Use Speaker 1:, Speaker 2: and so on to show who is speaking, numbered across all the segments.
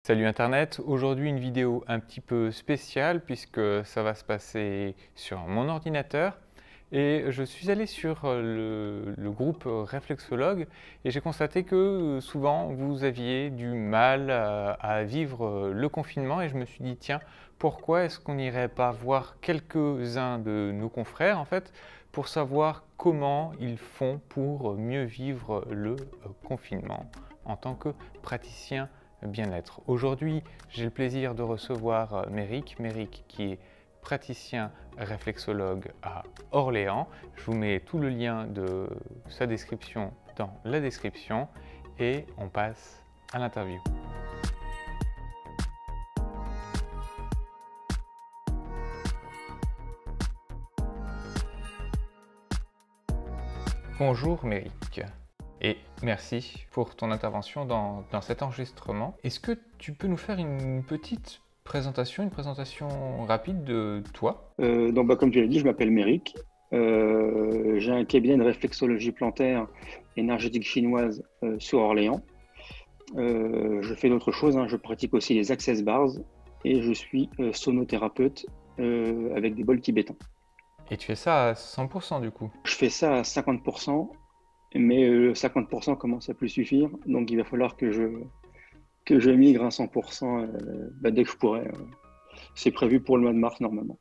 Speaker 1: Salut Internet, aujourd'hui une vidéo un petit peu spéciale puisque ça va se passer sur mon ordinateur et je suis allé sur le groupe Réflexologue et j'ai constaté que souvent vous aviez du mal à vivre le confinement et je me suis dit tiens, pourquoi est-ce qu'on n'irait pas voir quelques-uns de nos confrères en fait pour savoir comment ils font pour mieux vivre le confinement en tant que praticien bien-être. Aujourd'hui, j'ai le plaisir de recevoir Méric qui est praticien réflexologue à Orléans. Je vous mets tout le lien de sa description dans la description et on passe à l'interview. Bonjour Méric. Et merci pour ton intervention dans cet enregistrement. Est-ce que tu peux nous faire une petite présentation, une présentation rapide de toi?
Speaker 2: Comme tu l'as dit, je m'appelle Méric. J'ai un cabinet de réflexologie plantaire énergétique chinoise sur Orléans. Je fais d'autres choses, hein. Je pratique aussi les access bars et je suis sonothérapeute avec des bols tibétains.
Speaker 1: Et tu fais ça à 100% du coup?
Speaker 2: Je fais ça à 50%. Mais 50% commence à plus suffire, donc il va falloir que je migre à 100% dès que je pourrai. C'est prévu pour le mois de mars normalement.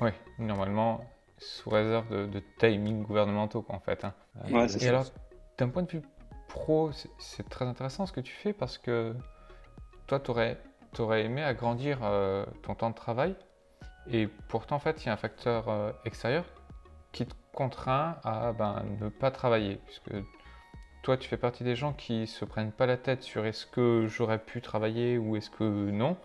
Speaker 1: Oui, normalement, sous réserve de timing gouvernementaux en fait. Hein.
Speaker 2: Ouais, c'est
Speaker 1: Et
Speaker 2: ça.
Speaker 1: alors, d'un point de vue pro, c'est très intéressant ce que tu fais parce que toi, tu aurais aimé agrandir ton temps de travail et pourtant, en fait, il y a un facteur extérieur qui te contraint à ne pas travailler puisque toi, tu fais partie des gens qui se prennent pas la tête sur est-ce que j'aurais pu travailler ou est-ce que non.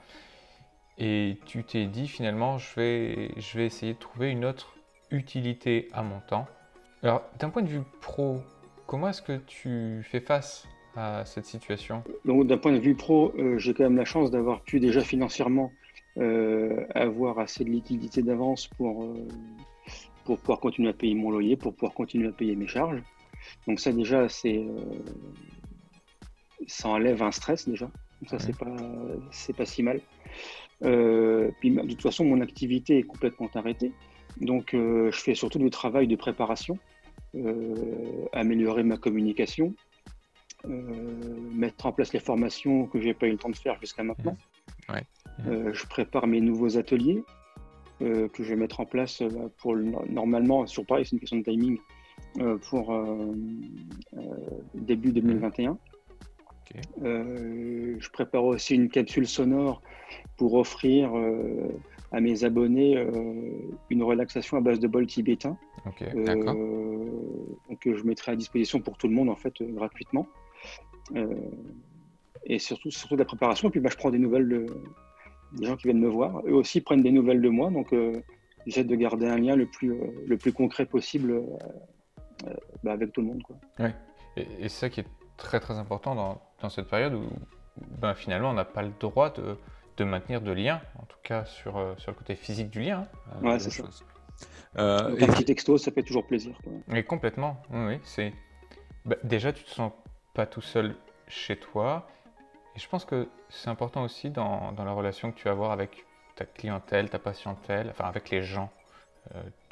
Speaker 1: Et tu t'es dit finalement, je vais essayer de trouver une autre utilité à mon temps. Alors, d'un point de vue pro, comment est-ce que tu fais face à cette situation?
Speaker 2: Donc d'un point de vue pro, j'ai quand même la chance d'avoir pu déjà financièrement avoir assez de liquidité d'avance pour pouvoir continuer à payer mon loyer, pour pouvoir continuer à payer mes charges. Donc ça déjà, ça enlève un stress déjà. Donc ça, c'est pas si mal. Puis de toute façon, mon activité est complètement arrêtée. Donc je fais surtout du travail de préparation, améliorer ma communication, mettre en place les formations que j'ai pas eu le temps de faire jusqu'à maintenant.
Speaker 1: Ouais.
Speaker 2: Je prépare mes nouveaux ateliers que je vais mettre en place pour normalement, sur pareil, c'est une question de timing, pour début 2021.
Speaker 1: Okay.
Speaker 2: Je prépare aussi une capsule sonore pour offrir à mes abonnés une relaxation à base de bols tibétains.
Speaker 1: Okay, d'accord.
Speaker 2: Donc je mettrai à disposition pour tout le monde en fait gratuitement. Et surtout de la préparation. Et puis je prends des nouvelles des gens qui viennent me voir. Eux aussi prennent des nouvelles de moi. Donc j'essaie de garder un lien le plus concret possible avec tout le monde, quoi.
Speaker 1: Ouais. Et c'est ça qui est très très important dans cette période où finalement on n'a pas le droit de maintenir de lien, en tout cas sur le côté physique du lien.
Speaker 2: Ouais, c'est ça. Donc un petit texto, ça fait toujours plaisir, quoi.
Speaker 1: Mais complètement, oui. Déjà, tu te sens pas tout seul chez toi. Et je pense que c'est important aussi dans la relation que tu vas avoir avec ta clientèle, ta patientèle, enfin avec les gens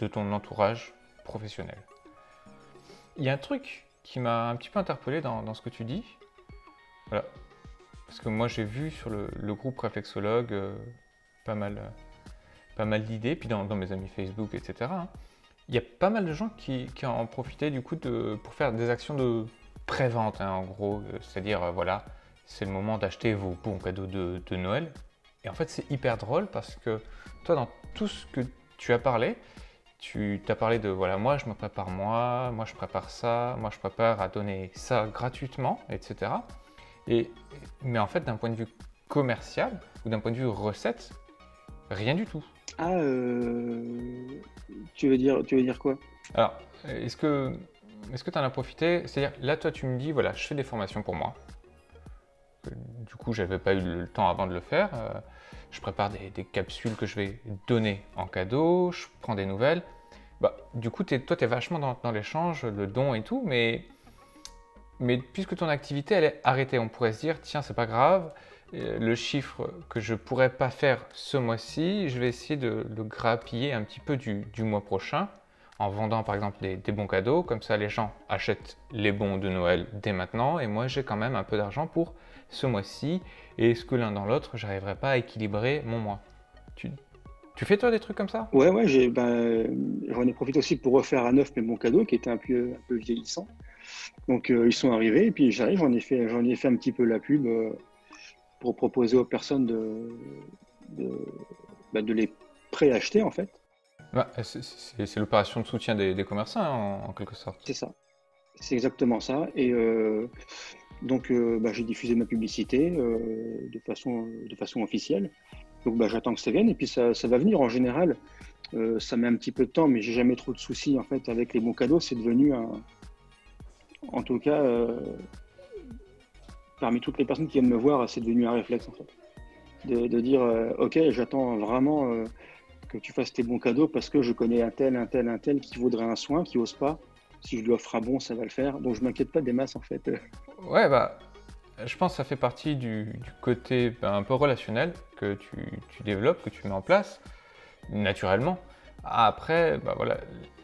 Speaker 1: de ton entourage professionnel. Il y a un truc qui m'a un petit peu interpellé dans ce que tu dis. Voilà. Parce que moi j'ai vu sur le groupe Réflexologue pas mal d'idées, puis dans mes amis Facebook, etc. Hein. Il y a pas mal de gens qui en profitaient du coup pour faire des actions de pré-vente, hein, en gros. C'est-à-dire, voilà, c'est le moment d'acheter vos bons cadeaux de Noël. Et en fait, c'est hyper drôle parce que toi, dans tout ce que tu as parlé, tu t'as parlé de, voilà, moi je me prépare moi je prépare ça, moi je prépare à donner ça gratuitement, etc. Mais en fait, d'un point de vue commercial ou d'un point de vue recette, rien du tout.
Speaker 2: Ah, tu veux dire quoi?
Speaker 1: Alors, est-ce que tu en as profité? C'est-à-dire, là, toi, tu me dis, voilà, je fais des formations pour moi. Du coup, j'avais pas eu le temps avant de le faire. Je prépare des capsules que je vais donner en cadeau, je prends des nouvelles. Du coup, toi, tu es vachement dans l'échange, le don et tout, mais puisque ton activité, elle est arrêtée, on pourrait se dire, tiens, c'est pas grave, le chiffre que je pourrais pas faire ce mois-ci, je vais essayer de le grappiller un petit peu du mois prochain en vendant par exemple des bons cadeaux. Comme ça, les gens achètent les bons de Noël dès maintenant et moi, j'ai quand même un peu d'argent pour ce mois-ci. Et est-ce que l'un dans l'autre, j'arriverai pas à équilibrer mon mois? Tu, tu fais toi des trucs comme ça?
Speaker 2: Ouais, ouais, j'en ai profité aussi pour refaire à neuf mes bons cadeaux qui étaient un peu vieillissants. Donc ils sont arrivés et puis j'arrive, j'en ai fait un petit peu la pub pour proposer aux personnes de, de les préacheter en fait.
Speaker 1: Bah, c'est l'opération de soutien des commerçants hein, en quelque sorte.
Speaker 2: C'est ça, c'est exactement ça. Et donc j'ai diffusé ma publicité de façon officielle. Donc j'attends que ça vienne et puis ça va venir en général. Ça met un petit peu de temps, mais j'ai jamais trop de soucis en fait avec les bons cadeaux. C'est devenu en tout cas, parmi toutes les personnes qui viennent me voir, c'est devenu un réflexe en fait. De dire ok, j'attends vraiment que tu fasses tes bons cadeaux parce que je connais un tel qui vaudrait un soin, qui ose pas. Si je lui offre un bon, ça va le faire. Donc je m'inquiète pas des masses en fait.
Speaker 1: Ouais, bah, je pense que ça fait partie du côté un peu relationnel que tu développes, que tu mets en place naturellement. Après, bah, voilà,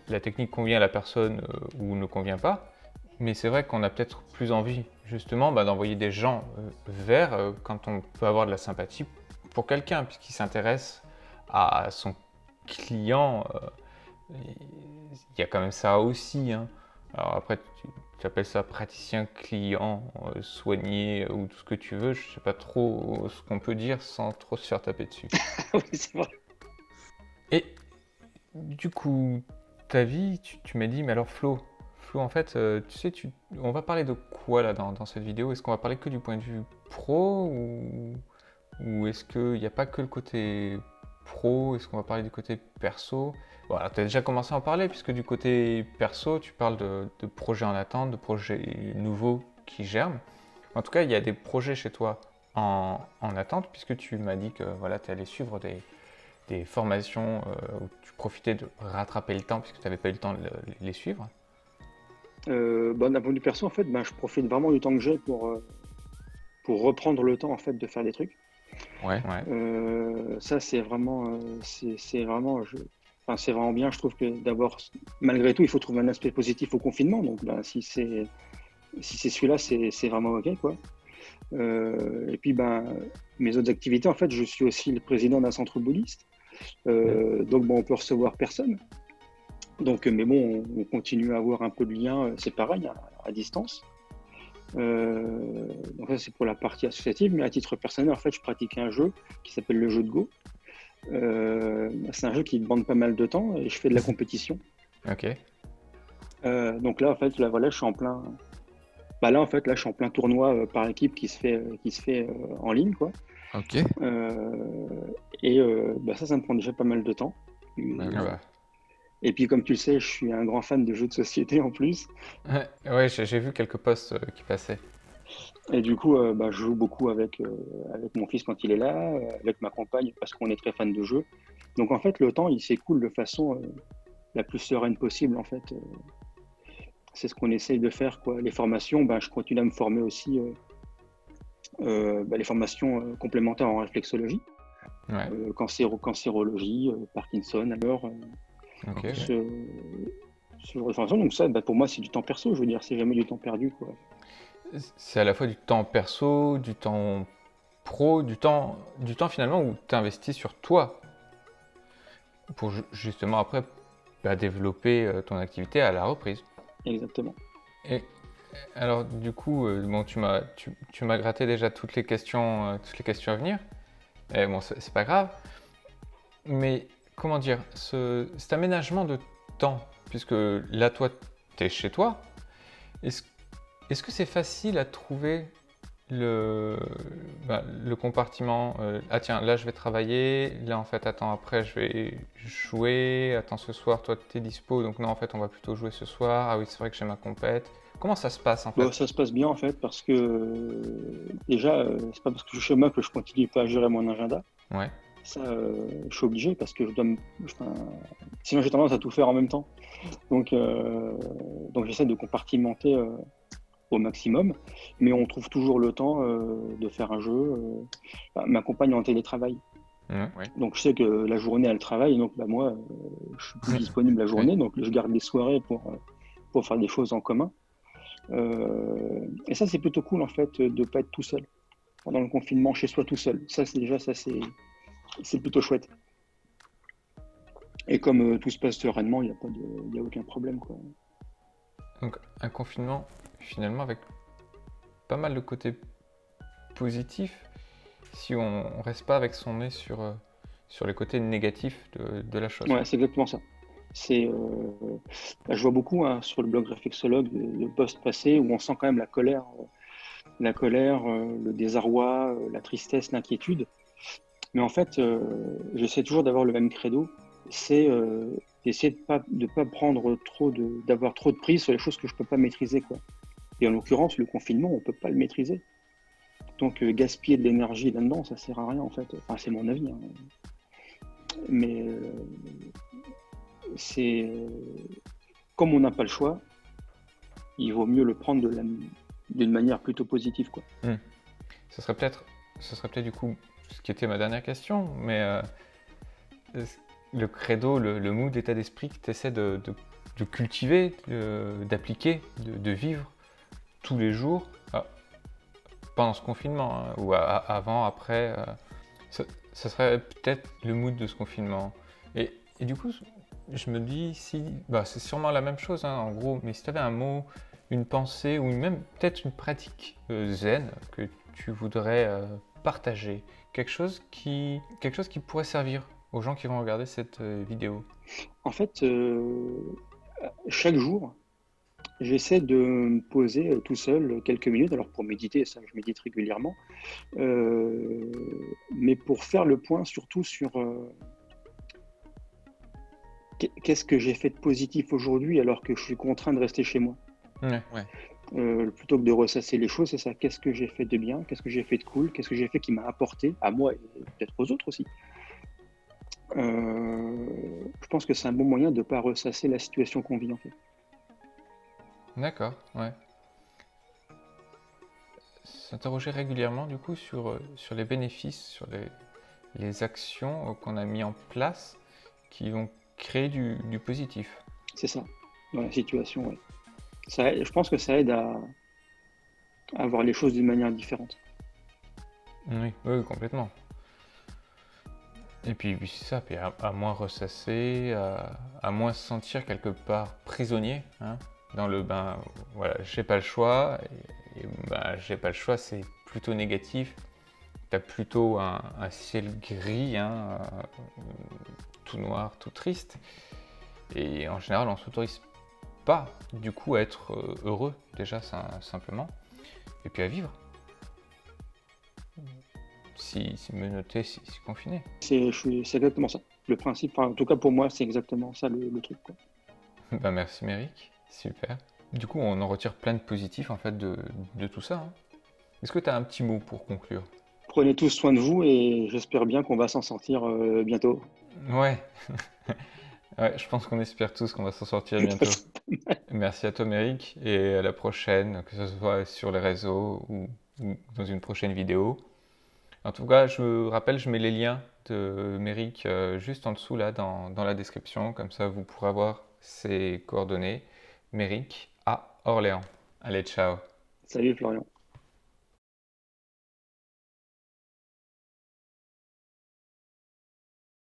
Speaker 1: la technique convient à la personne ou ne convient pas. Mais c'est vrai qu'on a peut-être plus envie justement d'envoyer des gens vers quand on peut avoir de la sympathie pour quelqu'un, puisqu'il s'intéresse à son client. Il y a quand même ça aussi. Hein. Alors après, tu appelles ça praticien, client, soigné ou tout ce que tu veux. Je sais pas trop ce qu'on peut dire sans trop se faire taper dessus.
Speaker 2: Oui, c'est vrai.
Speaker 1: Et du coup, ta vie, tu m'as dit, mais alors Flo, en fait, tu sais, on va parler de quoi là dans cette vidéo? Est-ce qu'on va parler que du point de vue pro ou est-ce qu'il n'y a pas que le côté pro? Est-ce qu'on va parler du côté perso? Voilà, tu as déjà commencé à en parler puisque du côté perso, tu parles de projets en attente, de projets nouveaux qui germent. En tout cas, il y a des projets chez toi en attente puisque tu m'as dit que voilà, tu allais suivre des formations où tu profitais de rattraper le temps puisque tu n'avais pas eu le temps de les suivre.
Speaker 2: D'un point de vue perso, en fait, je profite vraiment du temps que j'ai pour reprendre le temps en fait de faire des trucs.
Speaker 1: Ouais, ouais.
Speaker 2: Ça, c'est vraiment, enfin, c'est vraiment bien. Je trouve que d'abord, malgré tout, il faut trouver un aspect positif au confinement. Donc, si c'est celui-là, c'est vraiment ok, quoi. Et puis, mes autres activités, en fait, je suis aussi le président d'un centre bouddhiste. Donc, on peut recevoir personne. Donc, mais bon, on continue à avoir un peu de lien, c'est pareil, à distance. Donc ça, c'est pour la partie associative, mais à titre personnel, en fait, je pratique un jeu qui s'appelle le jeu de Go. C'est un jeu qui demande pas mal de temps et je fais de la compétition.
Speaker 1: Ok.
Speaker 2: Donc là, en fait, voilà, je suis en plein. Là, en fait, là, je suis en plein tournoi par équipe qui se fait en ligne, quoi.
Speaker 1: Ok.
Speaker 2: Et ça me prend déjà pas mal de temps.
Speaker 1: Ouais.
Speaker 2: Et puis, comme tu le sais, je suis un grand fan de jeux de société en plus.
Speaker 1: Ouais, j'ai vu quelques posts qui passaient.
Speaker 2: Et du coup, je joue beaucoup avec mon fils quand il est là, avec ma compagne parce qu'on est très fan de jeux. Donc en fait, le temps, il s'écoule de façon la plus sereine possible. En fait, c'est ce qu'on essaye de faire, quoi. Les formations, je continue à me former aussi. Les formations complémentaires en réflexologie,
Speaker 1: Ouais.
Speaker 2: cancérologie, Parkinson, alors
Speaker 1: Ok.
Speaker 2: ce genre de formation. Donc ça, pour moi, c'est du temps perso. Je veux dire, c'est jamais du temps perdu, quoi.
Speaker 1: C'est à la fois du temps perso, du temps pro, du temps finalement où tu investis sur toi pour justement après développer ton activité à la reprise.
Speaker 2: Exactement.
Speaker 1: Et alors du coup, tu m'as gratté déjà toutes les questions à venir. Et bon, c'est pas grave. Mais comment dire, cet aménagement de temps, puisque là toi, tu es chez toi, est-ce que c'est facile à trouver le compartiment ah tiens, là je vais travailler, là en fait, attends, après je vais jouer, attends, ce soir, toi tu es dispo, donc non, en fait, on va plutôt jouer ce soir, ah oui, c'est vrai que j'ai ma compète. Comment ça se passe en fait?
Speaker 2: Ça se passe bien en fait parce que déjà, c'est pas parce que je suis chez moi que je continue pas à gérer mon agenda.
Speaker 1: Ouais,
Speaker 2: Ça, je suis obligé parce que sinon j'ai tendance à tout faire en même temps. Donc j'essaie de compartimenter au maximum, mais on trouve toujours le temps de faire un jeu. Ma compagne est en télétravail,
Speaker 1: Ouais.
Speaker 2: donc je sais que la journée elle travaille, donc bah, moi je suis plus disponible la journée, donc je garde les soirées pour faire des choses en commun. Et ça c'est plutôt cool en fait de pas être tout seul pendant le confinement chez soi tout seul. Ça c'est plutôt chouette. Et comme tout se passe sereinement, il y a aucun problème quoi.
Speaker 1: Donc un confinement finalement avec pas mal de côtés positifs si on reste pas avec son nez sur les côtés négatifs de la chose.
Speaker 2: Ouais, c'est exactement ça. Je vois beaucoup hein, sur le blog Réflexologue de posts passés où on sent quand même la colère, le désarroi, la tristesse, l'inquiétude. Mais en fait, j'essaie toujours d'avoir le même credo, c'est d'essayer de pas prendre d'avoir trop de prise sur les choses que je peux pas maîtriser, quoi. Et en l'occurrence, le confinement, on peut pas le maîtriser. Donc gaspiller de l'énergie là-dedans, ça sert à rien en fait. Enfin, c'est mon avis, hein. Mais c'est comme on n'a pas le choix, il vaut mieux le prendre d'une manière plutôt positive, quoi.
Speaker 1: Ce serait peut-être du coup ce qui était ma dernière question, mais le credo, le mood, l'état d'esprit que tu essaies de cultiver, d'appliquer, de vivre tous les jours, pendant ce confinement, hein, ou avant, après, ça serait peut-être le mood de ce confinement. Et du coup, je me dis, c'est sûrement la même chose, hein, en gros, mais si tu avais un mot, une pensée, ou même peut-être une pratique zen que tu voudrais partager, quelque chose qui pourrait servir aux gens qui vont regarder cette vidéo.
Speaker 2: En fait, chaque jour, j'essaie de me poser tout seul quelques minutes, alors pour méditer, ça je médite régulièrement, mais pour faire le point surtout sur qu'est-ce que j'ai fait de positif aujourd'hui alors que je suis contraint de rester chez moi.
Speaker 1: Ouais.
Speaker 2: Plutôt que de ressasser les choses, c'est ça, qu'est-ce que j'ai fait de bien, qu'est-ce que j'ai fait de cool, qu'est-ce que j'ai fait qui m'a apporté, à moi et peut-être aux autres aussi. Je pense que c'est un bon moyen de ne pas ressasser la situation qu'on vit en fait.
Speaker 1: D'accord, ouais. S'interroger régulièrement du coup sur les bénéfices, sur les actions qu'on a mis en place qui vont créer du positif.
Speaker 2: C'est ça, dans la situation, ouais. Je pense que ça aide à voir les choses d'une manière différente.
Speaker 1: Oui, complètement. Et puis c'est ça, puis à moins ressasser, à moins se sentir quelque part prisonnier, hein, dans le voilà, j'ai pas le choix, et j'ai pas le choix, c'est plutôt négatif. T'as plutôt un ciel gris, hein, tout noir, tout triste. Et en général, on s'autorise pas du coup à être heureux, déjà simplement, et puis à vivre. Si menotté, si confiné.
Speaker 2: C'est exactement ça. Le principe, en tout cas pour moi, c'est exactement ça le truc, quoi.
Speaker 1: Merci Méric, super. Du coup, on en retire plein de positifs en fait de tout ça, hein. Est-ce que tu as un petit mot pour conclure?
Speaker 2: Prenez tous soin de vous et j'espère bien qu'on va s'en sortir bientôt.
Speaker 1: Ouais. Ouais, je pense qu'on espère tous qu'on va s'en sortir bientôt. Merci à toi Méric et à la prochaine, que ce soit sur les réseaux ou dans une prochaine vidéo. En tout cas, je rappelle, je mets les liens de Méric juste en dessous là dans la description, comme ça vous pourrez avoir ses coordonnées. Méric à Orléans. Allez, ciao.
Speaker 2: Salut Florian.